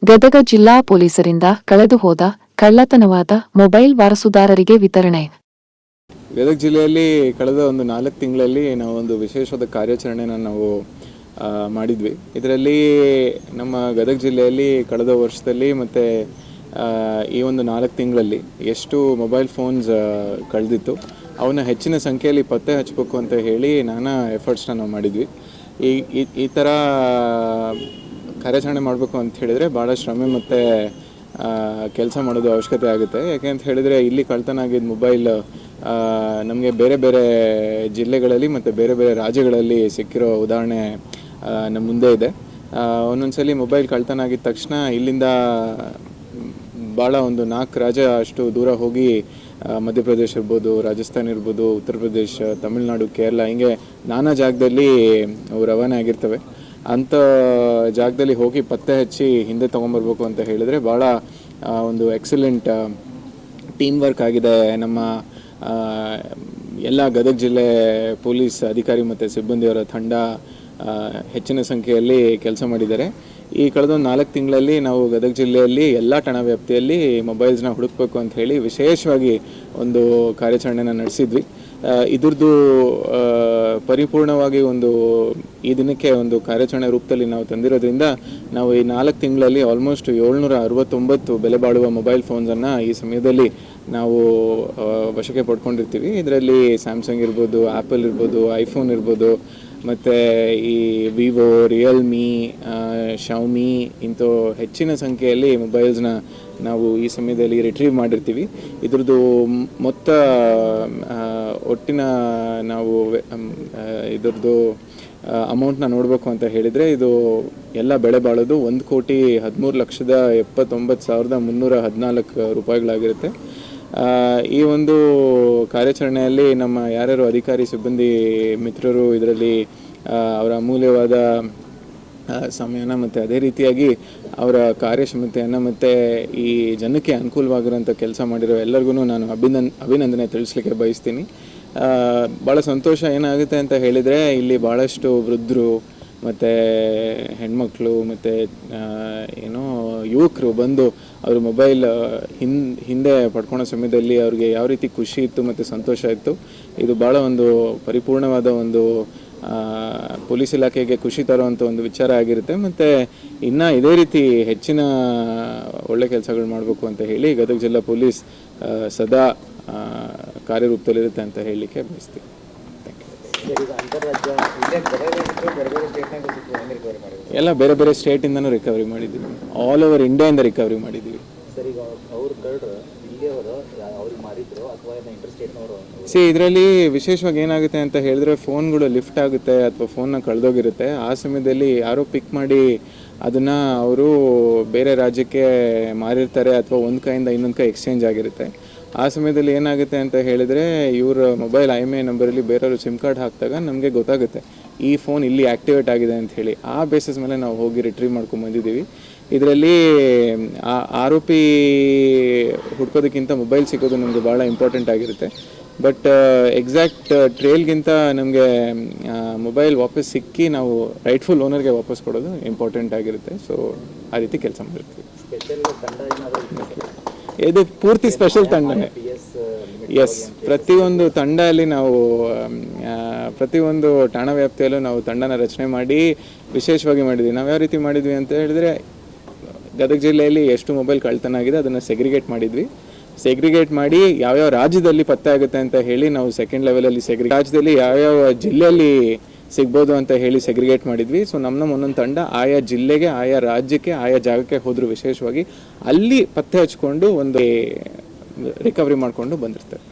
ಗದಗ ಜಿಲ್ಲಾ ಪೊಲೀಸರಿಂದ ಕಳೆದು ಹೋದ ಕಳ್ಳತನವಾದ ಮೊಬೈಲ್ ವಾರಸುದಾರರಿಗೆ ವಿತರಣೆ. ಗದಗ ಜಿಲ್ಲೆಯಲ್ಲಿ ಕಳೆದ ಒಂದು 4 ತಿಂಗಳಲ್ಲಿ ನಾವು ಒಂದು ವಿಶೇಷವಾದ ಕಾರ್ಯಾಚರಣೆಯನ್ನು ನಾವು ಮಾಡಿದ್ವಿ. ಇದರಲ್ಲಿ ನಮ್ಮ ಗದಗ ಜಿಲ್ಲೆಯಲ್ಲಿ ಕಳೆದ ವರ್ಷದಲ್ಲಿ ಮತ್ತು ಈ ಒಂದು 4 ತಿಂಗಳಲ್ಲಿ ಎಷ್ಟು ಮೊಬೈಲ್ ಫೋನ್ಸ್ ಕಳೆದಿತ್ತು ಅವನ್ನ ಹೆಚ್ಚಿನ ಸಂಖ್ಯೆಯಲ್ಲಿ ಪತ್ತೆ ಹಚ್ಚಬೇಕು ಅಂತ ಹೇಳಿ ನಾನಾ ಎಫರ್ಟ್ಸ್ನ ನಾವು ಮಾಡಿದ್ವಿ. ಈ ಥರ ಕಾರ್ಯಾಚರಣೆ ಮಾಡಬೇಕು ಅಂತ ಹೇಳಿದರೆ ಭಾಳ ಶ್ರಮೆ ಮತ್ತು ಕೆಲಸ ಮಾಡೋದು ಅವಶ್ಯಕತೆ ಆಗುತ್ತೆ. ಯಾಕೆ ಅಂತ ಹೇಳಿದರೆ ಇಲ್ಲಿ ಕಳ್ತನ ಆಗಿದ್ದ ಮೊಬೈಲ್ ನಮಗೆ ಬೇರೆ ಬೇರೆ ಜಿಲ್ಲೆಗಳಲ್ಲಿ ಮತ್ತು ಬೇರೆ ಬೇರೆ ರಾಜ್ಯಗಳಲ್ಲಿ ಸಿಕ್ಕಿರೋ ಉದಾಹರಣೆ ನಮ್ಮ ಮುಂದೆ ಇದೆ. ಒಂದೊಂದ್ಸಲಿ ಮೊಬೈಲ್ ಕಳ್ತನ ಆಗಿದ ತಕ್ಷಣ ಇಲ್ಲಿಂದ ಭಾಳ ಒಂದು 4 ರಾಜ್ಯ ಅಷ್ಟು ದೂರ ಹೋಗಿ ಮಧ್ಯಪ್ರದೇಶ ಇರ್ಬೋದು, ರಾಜಸ್ಥಾನ ಇರ್ಬೋದು, ಉತ್ತರ ಪ್ರದೇಶ, ತಮಿಳುನಾಡು, ಕೇರಳ ಹಿಂಗೆ ನಾನಾ ಜಾಗದಲ್ಲಿ ಅವು ರವಾನೆ ಆಗಿರ್ತವೆ. ಅಂಥ ಜಾಗದಲ್ಲಿ ಹೋಗಿ ಪತ್ತೆ ಹಚ್ಚಿ ಹಿಂದೆ ತೊಗೊಂಬರ್ಬೇಕು ಅಂತ ಹೇಳಿದರೆ ಭಾಳ ಒಂದು ಎಕ್ಸಲೆಂಟ್ ಟೀಮ್ ವರ್ಕ್ ಆಗಿದೆ. ನಮ್ಮ ಎಲ್ಲ ಗದಗ ಜಿಲ್ಲೆ ಪೊಲೀಸ್ ಅಧಿಕಾರಿ ಮತ್ತು ಸಿಬ್ಬಂದಿಯವರ ತಂಡ ಹೆಚ್ಚಿನ ಸಂಖ್ಯೆಯಲ್ಲಿ ಕೆಲಸ ಮಾಡಿದ್ದಾರೆ. ಈ ಕಳೆದ 4 ತಿಂಗಳಲ್ಲಿ ನಾವು ಗದಗ ಜಿಲ್ಲೆಯಲ್ಲಿ ಎಲ್ಲ ಠಾಣಾ ವ್ಯಾಪ್ತಿಯಲ್ಲಿ ಮೊಬೈಲ್ಸ್ನ ಹುಡುಕಬೇಕು ಅಂತ ಹೇಳಿ ವಿಶೇಷವಾಗಿ ಒಂದು ಕಾರ್ಯಾಚರಣೆನ ನಡೆಸಿದ್ವಿ. ಇದ್ರದ್ದು ಪರಿಪೂರ್ಣವಾಗಿ ಈ ದಿನಕ್ಕೆ ಒಂದು ಕಾರ್ಯಾಚರಣೆ ರೂಪದಲ್ಲಿ ನಾವು ತಂದಿರೋದ್ರಿಂದ ನಾವು ಈ 4 ತಿಂಗಳಲ್ಲಿ ಆಲ್ಮೋಸ್ಟ್ 769 ಬೆಲೆ ಬಾಳುವ ಮೊಬೈಲ್ ಫೋನ್ಸನ್ನು ಈ ಸಮಯದಲ್ಲಿ ನಾವು ವಶಕ್ಕೆ ಪಡ್ಕೊಂಡಿರ್ತೀವಿ. ಇದರಲ್ಲಿ ಸ್ಯಾಮ್ಸಂಗ್ ಇರ್ಬೋದು, ಆ್ಯಪಲ್ ಇರ್ಬೋದು, ಐಫೋನ್ ಇರ್ಬೋದು, ಮತ್ತು ಈ ವಿವೋ, ರಿಯಲ್ಮಿ, ಶೌಮಿ ಇಂಥ ಹೆಚ್ಚಿನ ಸಂಖ್ಯೆಯಲ್ಲಿ ಮೊಬೈಲ್ಸ್ನ ನಾವು ಈ ಸಮಯದಲ್ಲಿ ರಿಟ್ರೀವ್ ಮಾಡಿರ್ತೀವಿ. ಇದ್ರದ್ದು ಮೊತ್ತ ಒಟ್ಟಿನ ನಾವು ಇದರದ್ದು ಅಮೌಂಟ್ನ ನೋಡಬೇಕು ಅಂತ ಹೇಳಿದರೆ ಇದು ಎಲ್ಲ ಬೆಳೆ ಬಾಳೋದು 1,79,79,314 ರೂಪಾಯಿಗಳಾಗಿರುತ್ತೆ. ಈ ಒಂದು ಕಾರ್ಯಾಚರಣೆಯಲ್ಲಿ ನಮ್ಮ ಯಾರ್ಯಾರು ಅಧಿಕಾರಿ ಸಿಬ್ಬಂದಿ ಮಿತ್ರರು ಇದರಲ್ಲಿ ಅವರ ಅಮೂಲ್ಯವಾದ ಸಮಯನ ಮತ್ತು ಅದೇ ರೀತಿಯಾಗಿ ಅವರ ಕಾರ್ಯಕ್ಷಮತೆಯನ್ನು ಮತ್ತು ಈ ಜನಕ್ಕೆ ಅನುಕೂಲವಾಗಿರೋಂಥ ಕೆಲಸ ಮಾಡಿರೋ ಎಲ್ಲರಿಗೂ ನಾನು ಅಭಿನಂದನೆ ತಿಳಿಸ್ಲಿಕ್ಕೆ ಬಯಸ್ತೀನಿ. ಭಾಳ ಸಂತೋಷ ಏನಾಗುತ್ತೆ ಅಂತ ಹೇಳಿದರೆ ಇಲ್ಲಿ ಭಾಳಷ್ಟು ವೃದ್ಧರು ಮತ್ತು ಹೆಣ್ಮಕ್ಳು ಮತ್ತು ಯುವಕರು ಬಂದು ಅವ್ರ ಮೊಬೈಲ್ ಹಿಂದೆ ಪಡ್ಕೊಳೋ ಸಮಯದಲ್ಲಿ ಅವ್ರಿಗೆ ಯಾವ ರೀತಿ ಖುಷಿ ಇತ್ತು ಮತ್ತು ಸಂತೋಷ ಇತ್ತು. ಇದು ಭಾಳ ಒಂದು ಪರಿಪೂರ್ಣವಾದ ಒಂದು ಪೊಲೀಸ್ ಇಲಾಖೆಗೆ ಖುಷಿ ತರುವಂಥ ಒಂದು ವಿಚಾರ ಆಗಿರುತ್ತೆ. ಮತ್ತು ಇನ್ನು ಇದೇ ರೀತಿ ಹೆಚ್ಚಿನ ಒಳ್ಳೆ ಕೆಲಸಗಳು ಮಾಡಬೇಕು ಅಂತ ಹೇಳಿ ಗದಗ ಜಿಲ್ಲಾ ಪೊಲೀಸ್ ಸದಾ ಕಾರ್ಯರೂಪದಲ್ಲಿರುತ್ತೆ ಅಂತ ಹೇಳಲಿಕ್ಕೆ ಬಯಸ್ತೀವಿ. ಎಲ್ಲ ಬೇರೆ ಬೇರೆ ಸ್ಟೇಟಿಂದನೂ ರಿಕವರಿ ಮಾಡಿದ್ದೀವಿ. ಆಲ್ ಓವರ್ ಇಂಡಿಯಾದಿಂದ ರಿಕವರಿ ಮಾಡಿದ್ದೀವಿ. ಇದರಲ್ಲಿ ವಿಶೇಷವಾಗಿ ಏನಾಗುತ್ತೆ ಅಂತ ಹೇಳಿದ್ರೆ ಫೋನ್ಗಳು ಲಿಫ್ಟ್ ಆಗುತ್ತೆ ಅಥವಾ ಫೋನ್ನ ಕಳೆದೋಗಿರುತ್ತೆ. ಆ ಸಮಯದಲ್ಲಿ ಯಾರೋ ಪಿಕ್ ಮಾಡಿ ಅದನ್ನು ಅವರು ಬೇರೆ ರಾಜ್ಯಕ್ಕೆ ಮಾರಿರ್ತಾರೆ ಅಥವಾ ಒಂದು ಕೈಯಿಂದ ಇನ್ನೊಂದು ಕೈ ಎಕ್ಸ್ಚೇಂಜ್ ಆಗಿರುತ್ತೆ. ಆ ಸಮಯದಲ್ಲಿ ಏನಾಗುತ್ತೆ ಅಂತ ಹೇಳಿದರೆ ಇವ್ರ ಮೊಬೈಲ್ IMEI ನಂಬರಲ್ಲಿ ಬೇರೆಯವರು ಸಿಮ್ ಕಾರ್ಡ್ ಹಾಕಿದಾಗ ನಮಗೆ ಗೊತ್ತಾಗುತ್ತೆ ಈ ಫೋನ್ ಇಲ್ಲಿ ಆ್ಯಕ್ಟಿವೇಟ್ ಆಗಿದೆ ಅಂತ ಹೇಳಿ. ಆ ಬೇಸಿಸ್ ಮೇಲೆ ನಾವು ಹೋಗಿ ರಿಟ್ರೀವ್ ಮಾಡ್ಕೊಂಡ್ಬಂದಿದ್ದೀವಿ. ಇದರಲ್ಲಿ ಆರೋಪಿ ಹುಡ್ಕೋದಕ್ಕಿಂತ ಮೊಬೈಲ್ ಸಿಗೋದು ನಮಗೆ ಭಾಳ ಇಂಪಾರ್ಟೆಂಟ್ ಆಗಿರುತ್ತೆ. ಬಟ್ ಎಕ್ಸಾಕ್ಟ್ ಟ್ರೇಲ್ಗಿಂತ ನಮಗೆ ಮೊಬೈಲ್ ವಾಪಸ್ ಸಿಕ್ಕಿ ನಾವು ರೈಟ್ಫುಲ್ ಓನರ್ಗೆ ವಾಪಸ್ ಕೊಡೋದು ಇಂಪಾರ್ಟೆಂಟ್ ಆಗಿರುತ್ತೆ. ಸೊ ಆ ರೀತಿ ಕೆಲಸ ಮಾಡಿರ್ತೀವಿ. ಇದು ಪೂರ್ತಿ ಸ್ಪೆಷಲ್ ತಂಡನೇ. ಎಸ್, ಪ್ರತಿಯೊಂದು ತಂಡದಲ್ಲಿ ನಾವು ಪ್ರತಿಯೊಂದು ಠಾಣಾ ವ್ಯಾಪ್ತಿಯಲ್ಲೂ ನಾವು ತಂಡನ ರಚನೆ ಮಾಡಿ ವಿಶೇಷವಾಗಿ ಮಾಡಿದ್ವಿ. ನಾವು ಯಾವ ರೀತಿ ಮಾಡಿದ್ವಿ ಅಂತ ಹೇಳಿದ್ರೆ ಗದಗ ಜಿಲ್ಲೆಯಲ್ಲಿ ಎಷ್ಟು ಮೊಬೈಲ್ ಕಳ್ತನ ಆಗಿದೆ ಅದನ್ನು ಸೆಗ್ರಿಗೇಟ್ ಮಾಡಿ ಯಾವ್ಯಾವ ರಾಜ್ಯದಲ್ಲಿ ಪತ್ತೆ ಆಗುತ್ತೆ ಅಂತ ಹೇಳಿ ನಾವು ಸೆಕೆಂಡ್ ಲೆವೆಲಲ್ಲಿ ರಾಜ್ಯದಲ್ಲಿ ಯಾವ್ಯಾವ ಜಿಲ್ಲೆಯಲ್ಲಿ ಸಿಗ್ಬೋದು ಅಂತ ಹೇಳಿ ಸೆಗ್ರಿಗೇಟ್ ಮಾಡಿದ್ವಿ. ಸೊ ನಮ್ಮ ಒಂದೊಂದು ತಂಡ ಆಯಾ ಜಿಲ್ಲೆಗೆ, ಆಯಾ ರಾಜ್ಯಕ್ಕೆ, ಆಯಾ ಜಾಗಕ್ಕೆ ಹೋದ್ರು ವಿಶೇಷವಾಗಿ ಅಲ್ಲಿ ಪತ್ತೆ ಹಚ್ಕೊಂಡು ಒಂದು ರಿಕವರಿ ಮಾಡಿಕೊಂಡು ಬಂದಿರ್ತಾರೆ.